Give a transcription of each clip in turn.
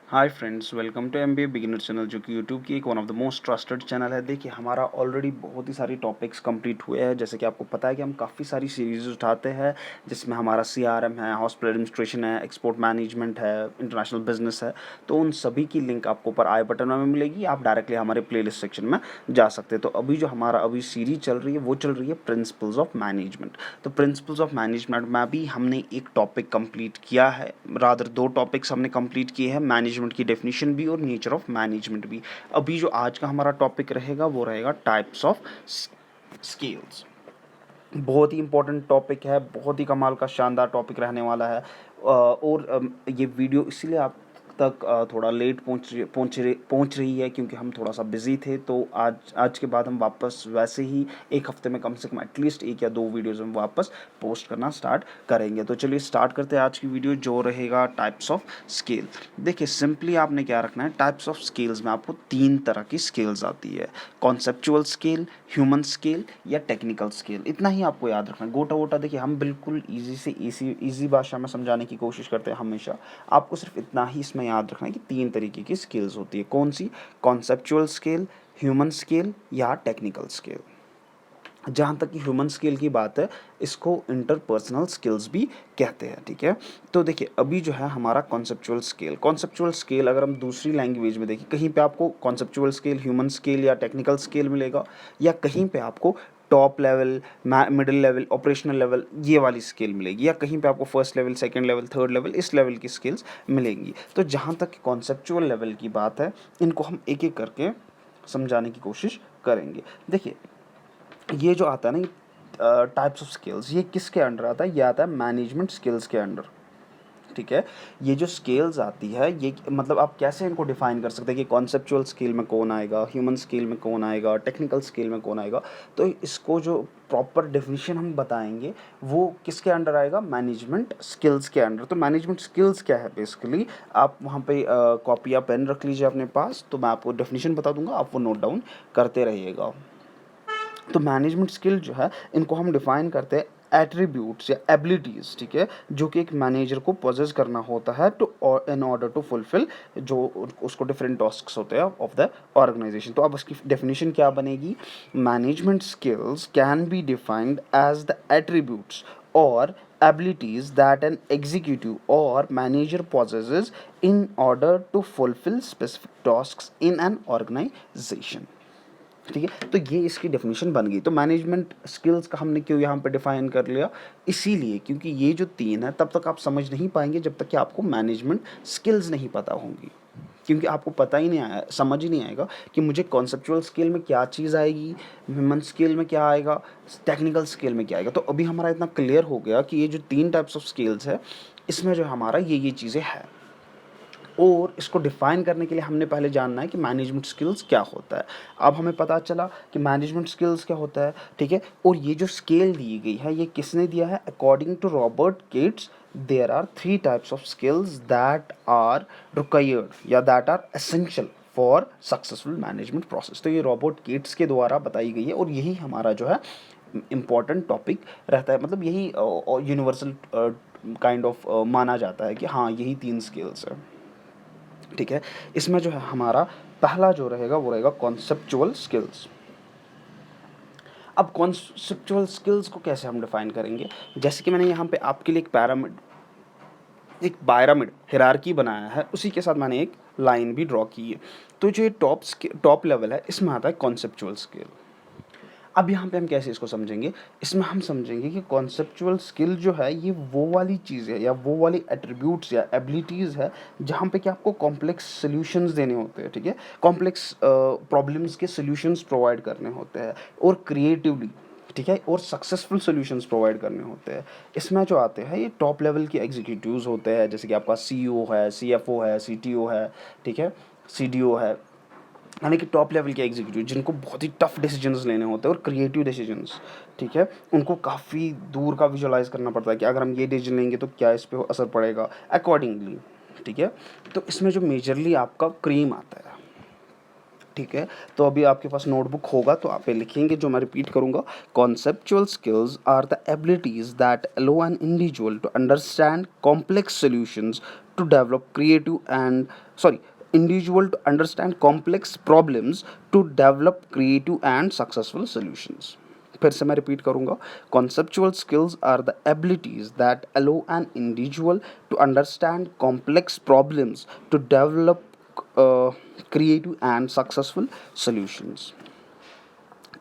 Hi friends, welcome to MBA beginner channel, जो कि YouTube की एक one of the most trusted channel है। देखिए, हमारा ऑलरेडी बहुत ही सारी टॉपिक्स कंप्लीट हुए हैं। जैसे कि आपको पता है कि हम काफ़ी सारी सीरीज उठाते हैं, जिसमें हमारा सीआरएम है, हॉस्पिटल एडमिनिस्ट्रेशन है, एक्सपोर्ट मैनेजमेंट है, इंटरनेशनल बिजनेस है। तो उन सभी की लिंक आपको ऊपर आई बटन में मिलेगी। आप डायरेक्टली हमारे प्लेलिस्ट सेक्शन में जा सकते हैं। तो अभी जो हमारा सीरीज चल रही है, वो चल रही है प्रिंसिपल्स ऑफ मैनेजमेंट। तो प्रिंसिपल्स ऑफ मैनेजमेंट में भी हमने एक टॉपिक कंप्लीट किया है, रादर दो टॉपिक्स हमने कंप्लीट किए हैं, मैनेजमेंट की डेफिनेशन भी और नेचर ऑफ मैनेजमेंट भी। अभी जो आज का हमारा टॉपिक रहेगा वो रहेगा टाइप्स ऑफ स्केल्स। बहुत ही इंपॉर्टेंट टॉपिक है, बहुत ही कमाल का शानदार टॉपिक रहने वाला है। और ये वीडियो इसीलिए आप तक थोड़ा लेट पहुंच रही है, क्योंकि हम थोड़ा सा बिजी थे। तो आज के बाद हम वापस वैसे ही एक हफ्ते में कम से कम एटलीस्ट एक या दो वीडियोज़ हम वापस पोस्ट करना स्टार्ट करेंगे। तो चलिए स्टार्ट करते हैं आज की वीडियो, जो रहेगा टाइप्स ऑफ स्केल। देखिए, सिंपली आपने क्या रखना है, टाइप्स ऑफ स्केल्स में आपको तीन तरह की स्केल्स आती है: कॉन्सेप्चुअल स्केल, ह्यूमन स्केल या टेक्निकल स्केल। इतना ही आपको याद रखना है। गोटा वोटा देखिए, हम बिल्कुल ईजी से ईजी भाषा में समझाने की कोशिश करते हैं हमेशा। आपको सिर्फ इतना ही इसमें याद रखना है कि तीन तरीके की स्केल्स होती है। कौन सी? कॉन्सेप्चुअल स्केल, ह्यूमन स्केल या टेक्निकल स्केल। जहाँ तक कि ह्यूमन स्केल की बात है, इसको इंटरपर्सनल स्किल्स भी कहते हैं। ठीक है, तो देखिए अभी जो है हमारा कॉन्सेप्चुअल स्केल अगर हम दूसरी लैंग्वेज में देखें, कहीं पे आपको कॉन्सेप्चुअल स्केल, ह्यूमन स्केल या टेक्निकल स्केल मिलेगा, या कहीं पे आपको top level, middle level, operational level, ये वाली स्केल मिलेगी, या कहीं पे आपको first level, second level, third level, इस लेवल की स्किल्स मिलेंगी। तो जहाँ तक कॉन्सेप्चुअल लेवल की बात है, इनको हम एक एक करके समझाने की कोशिश करेंगे। देखिए, ये जो आता है ना टाइप्स ऑफ स्किल्स, ये किसके अंडर आता है? ये आता है मैनेजमेंट स्किल्स के अंडर। ठीक है, ये जो स्केल्स आती है, ये मतलब आप कैसे इनको डिफाइन कर सकते हैं कि कॉन्सेप्चुअल स्केल में कौन आएगा, ह्यूमन स्केल में कौन आएगा, टेक्निकल स्केल में कौन आएगा। तो इसको जो प्रॉपर डेफिनेशन हम बताएंगे, वो किसके अंडर आएगा? मैनेजमेंट स्किल्स के अंडर। तो मैनेजमेंट स्किल्स क्या है बेसिकली, आप वहाँ पे कॉपी या पेन रख लीजिए अपने पास, तो मैं आपको डेफिनेशन बता दूंगा, आप वो नोट डाउन करते रहिएगा। तो मैनेजमेंट स्किल जो है, इनको हम डिफाइन करते हैं एट्रीब्यूट्स या एबिलिटीज़। ठीक है, जो कि एक मैनेजर को पोजेस करना होता है to in order to fulfil जो उसको डिफरेंट टास्क्स होते हैं ऑफ द ऑर्गेनाइजेशन। तो अब इसकी डेफिनेशन क्या बनेगी? Management skills can be defined as the attributes और abilities that an executive or manager possesses in order to fulfill specific tasks in an organization। ठीक है, तो ये इसकी डेफिनेशन बन गई। तो मैनेजमेंट स्किल्स का हमने क्यों यहाँ पे डिफाइन कर लिया? इसीलिए क्योंकि ये जो तीन है, तब तक आप समझ नहीं पाएंगे जब तक कि आपको मैनेजमेंट स्किल्स नहीं पता होंगी। क्योंकि आपको पता ही नहीं आया, समझ ही नहीं आएगा कि मुझे कॉन्सेप्चुअल स्केल में क्या चीज़ आएगी, ह्यूमन स्केल में क्या आएगा, टेक्निकल स्केल में क्या आएगा। तो अभी हमारा इतना क्लियर हो गया कि ये जो तीन टाइप्स ऑफ स्केल्स है, इसमें जो हमारा ये चीज़ें हैं। और इसको डिफाइन करने के लिए हमने पहले जानना है कि मैनेजमेंट स्किल्स क्या होता है। अब हमें पता चला कि मैनेजमेंट स्किल्स क्या होता है। ठीक है, और ये जो स्केल दी गई है, ये किसने दिया है? According to Robert Gates, there are three types of skills that are required या that are essential for successful management process. तो ये रॉबर्ट गेट्स के द्वारा बताई गई है, और यही हमारा जो है इम्पॉर्टेंट टॉपिक रहता है। मतलब यही यूनिवर्सल काइंड ऑफ माना जाता है कि हाँ, यही तीन स्किल्स है। ठीक है, इसमें जो है हमारा पहला जो रहेगा वो रहेगा कॉन्सेप्चुअल स्किल्स। अब कॉन्सेप्चुअल स्किल्स को कैसे हम डिफाइन करेंगे? जैसे कि मैंने यहाँ पे आपके लिए एक पायरामिड हिरार्की बनाया है, उसी के साथ मैंने एक लाइन भी ड्रॉ की है। तो जो ये टॉप लेवल है, इसमें आता है कॉन्सेप्चुअल स्किल। अब यहाँ पे हम कैसे इसको समझेंगे? इसमें हम समझेंगे कि कॉन्सेप्चुअल स्किल जो है, ये वो वाली चीज़ है या वो वाली एट्रीब्यूट्स या एबिलिटीज़ है जहाँ पे कि आपको कॉम्प्लेक्स सॉल्यूशंस देने होते हैं। ठीक है, कॉम्प्लेक्स प्रॉब्लम्स के सॉल्यूशंस प्रोवाइड करने होते हैं, और क्रिएटिवली, ठीक है, और सक्सेसफुल सॉल्यूशंस प्रोवाइड करने होते हैं। इसमें जो आते हैं, ये टॉप लेवल के एग्जीक्यूटिव्स होते हैं, जैसे कि आपका सीईओ है, सीएफओ है, सीटीओ है, ठीक है, सीडीओ है, यानी कि टॉप लेवल के एग्जीक्यूटिव जिनको बहुत ही टफ डिसीजंस लेने होते हैं और क्रिएटिव डिसीजंस। ठीक है, उनको काफ़ी दूर का विजुअलाइज करना पड़ता है कि अगर हम ये डिसीजन लेंगे तो क्या इस पर असर पड़ेगा अकॉर्डिंगली। ठीक है, तो इसमें जो मेजरली आपका क्रीम आता है। ठीक है, तो अभी आपके पास नोटबुक होगा तो आप लिखेंगे, जो मैं रिपीट करूंगा: conceptual skills are the abilities that allow an individual to understand complex solutions to develop creative and individual to understand complex problems to develop creative and successful solutions. फिर से मैं रिपीट करूंगा. Conceptual skills are the abilities that allow an individual to understand complex problems to develop creative and successful solutions.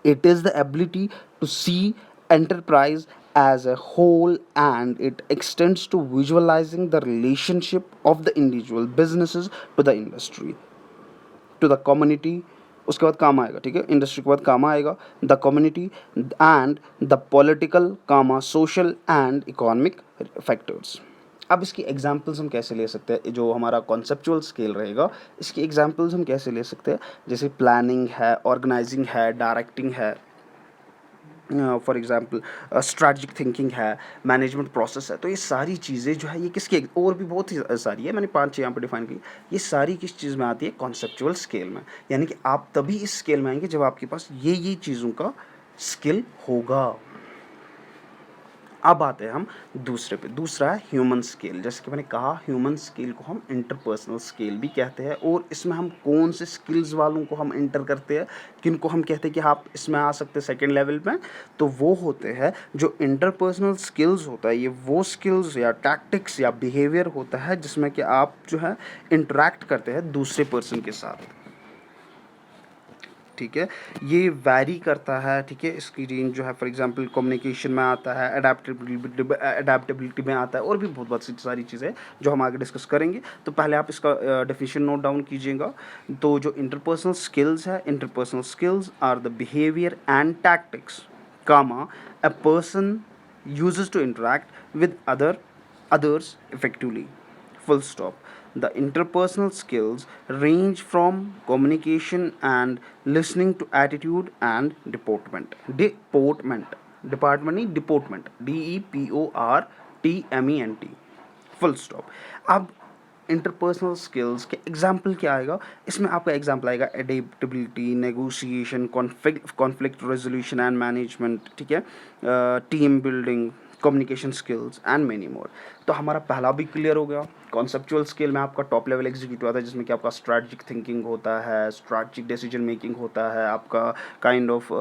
It is the ability to see enterprise as a whole, and it extends to visualizing the relationship of the individual businesses to the industry, to the community. उसके बाद काम आएगा, ठीक है, industry के बाद काम आएगा the community and the political comma social and economic factors. अब इसकी एग्जांपल्स हम कैसे ले सकते हैं? जो हमारा कॉन्सेप्चुअल स्केल रहेगा, इसकी एग्जांपल्स हम कैसे ले सकते हैं? जैसे प्लानिंग है, ऑर्गेनाइजिंग है, डायरेक्टिंग है, फॉर एग्जांपल स्ट्रैटेजिक थिंकिंग है, मैनेजमेंट प्रोसेस है. तो ये सारी चीज़ें जो है ये किसकी, और भी बहुत ही सारी है, मैंने 5-6 यहाँ पर डिफाइन की. ये सारी किस चीज़ में आती है? कॉन्सेप्चुअल स्केल में. यानी कि आप तभी इस स्केल में आएंगे जब आपके पास ये चीज़ों का स्किल होगा. अब आते हैं हम दूसरे पे. दूसरा है ह्यूमन स्केल. जैसे कि मैंने कहा, ह्यूमन स्केल को हम इंटरपर्सनल स्केल भी कहते हैं. और इसमें हम कौन से स्किल्स वालों को हम इंटर करते हैं, किनको हम कहते हैं कि आप इसमें आ सकते हैं सेकेंड लेवल में? तो वो होते हैं जो इंटरपर्सनल स्किल्स होता है. ये वो स्किल्स या टैक्टिक्स या बिहेवियर होता है जिसमें कि आप जो है इंटरेक्ट करते हैं दूसरे पर्सन के साथ, ठीक है. ये वैरी करता है, ठीक है. इसकी रेंज जो है फॉर एग्जांपल कम्युनिकेशन में आता है, अडेप्टेबिलिटी में आता है, और भी बहुत सारी चीज़ें जो हम आगे डिस्कस करेंगे. तो पहले आप इसका डेफिनेशन नोट डाउन कीजिएगा. तो जो इंटरपर्सनल स्किल्स है, interpersonal skills are the behaviour and tactics comma a person uses to interact with others effectively. Full stop. The interpersonal skills range from communication and listening to attitude and deportment. Deportment. DEPORTMENT. Full stop. अब interpersonal skills के example क्या आएगा? इसमें आपका example आएगा adaptability, negotiation, conflict resolution and management, ठीक है, team building, communication skills and many more. तो हमारा पहला भी क्लियर हो गया. कॉन्सेप्चुअल स्किल में आपका टॉप लेवल एग्जीक्यूटिव आता है जिसमें कि आपका स्ट्रैटेजिक थिंकिंग होता है, स्ट्रैटेजिक डिसीजन मेकिंग होता है, आपका काइंड ऑफ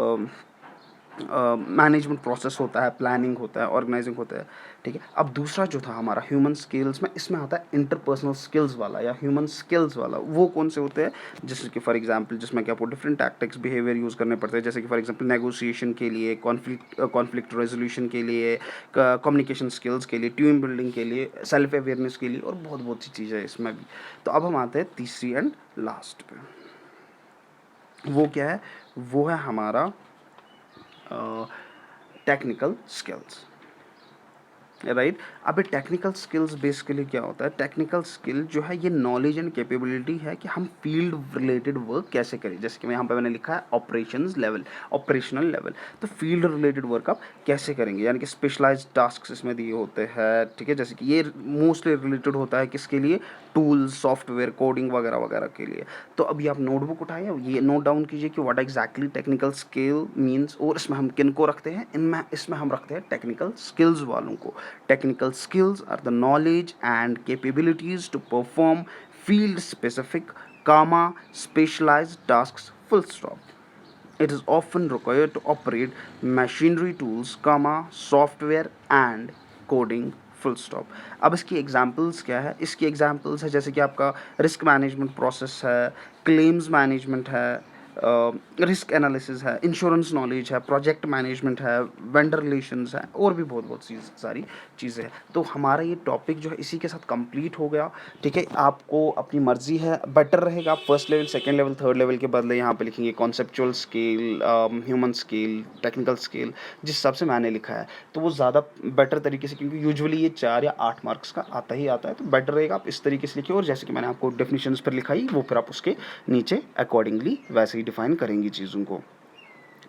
मैनेजमेंट प्रोसेस होता है, प्लानिंग होता है, ऑर्गेनाइजिंग होता है, ठीक है. अब दूसरा जो था हमारा ह्यूमन स्किल्स में, इसमें आता है इंटरपर्सनल स्किल्स वाला या ह्यूमन स्किल्स वाला. वो कौन से होते हैं? जैसे कि फॉर एग्जांपल जिसमें कि आपको डिफरेंट टैक्टिक्स, बिहेवियर यूज़ करने पड़ते हैं. जैसे कि फॉर एग्जांपल नेगोशिएशन के लिए, कॉन्फ्लिक्ट रेजोल्यूशन के लिए, कम्युनिकेशन स्किल्स के लिए, टीम बिल्डिंग के लिए, सेल्फ अवेयरनेस के लिए, और बहुत सी चीज़ें इसमें भी. तो अब हम आते हैं तीसरी एंड लास्ट पे. वो क्या है? वो है हमारा टेक्निकल स्किल्स, राइट. अब टेक्निकल स्किल्स बेसिकली क्या होता है? टेक्निकल स्किल जो है ये नॉलेज एंड कैपेबिलिटी है कि हम फील्ड रिलेटेड वर्क कैसे करें. जैसे कि यहाँ पे मैंने लिखा है ऑपरेशनल लेवल. तो फील्ड रिलेटेड वर्क आप कैसे करेंगे, यानी कि स्पेशलाइज्ड टास्क इसमें दिए होते हैं, ठीक है. जैसे कि ये मोस्टली रिलेटेड होता है किसके लिए? टूल्स, सॉफ्टवेयर, कोडिंग वगैरह वगैरह के लिए. तो अभी आप नोटबुक उठाइए, ये नोट डाउन कीजिए कि what exactly technical skill means. और इसमें हम किन को रखते हैं? इसमें हम रखते हैं टेक्निकल स्किल्स वालों को. Technical skills are the knowledge and capabilities to perform field specific, specialized tasks, full stop. It is often required to operate machinery tools, software and coding, full stop. अब इसकी एग्जांपल्स क्या है? इसकी examples है जैसे कि आपका रिस्क मैनेजमेंट प्रोसेस है, क्लेम्स मैनेजमेंट है, रिस्क एनालिसिस है, इंश्योरेंस नॉलेज है, प्रोजेक्ट मैनेजमेंट है, वेंडर रिलेशंस है, और भी बहुत सारी चीज़ें हैं. तो हमारा ये टॉपिक जो है इसी के साथ कंप्लीट हो गया, ठीक है. आपको अपनी मर्जी है, बेटर रहेगा आप first level, second level, third level के बदले यहाँ पे लिखेंगे conceptual scale, human scale, technical scale, जिस हिसाब से मैंने लिखा है. तो वो ज़्यादा बेटर तरीके से, क्योंकि यूजुअली ये 4 या 8 मार्क्स का आता है, तो बेटर रहेगा आप इस तरीके से लिखिए. और जैसे कि मैंने आपको डेफिनेशंस पर लिखाई, वो फिर आप उसके नीचे अकॉर्डिंगली वैसे ही डिफाइन करेंगी चीज़ों को.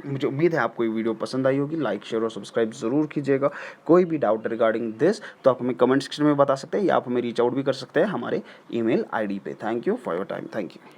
मुझे उम्मीद है आपको ये वीडियो पसंद आई होगी. लाइक, शेयर और सब्सक्राइब ज़रूर कीजिएगा. कोई भी डाउट रिगार्डिंग दिस तो आप हमें कमेंट सेक्शन में बता सकते हैं, या आप हमें रीच आउट भी कर सकते हैं हमारे ईमेल आईडी पे. Thank you for your time. Thank you.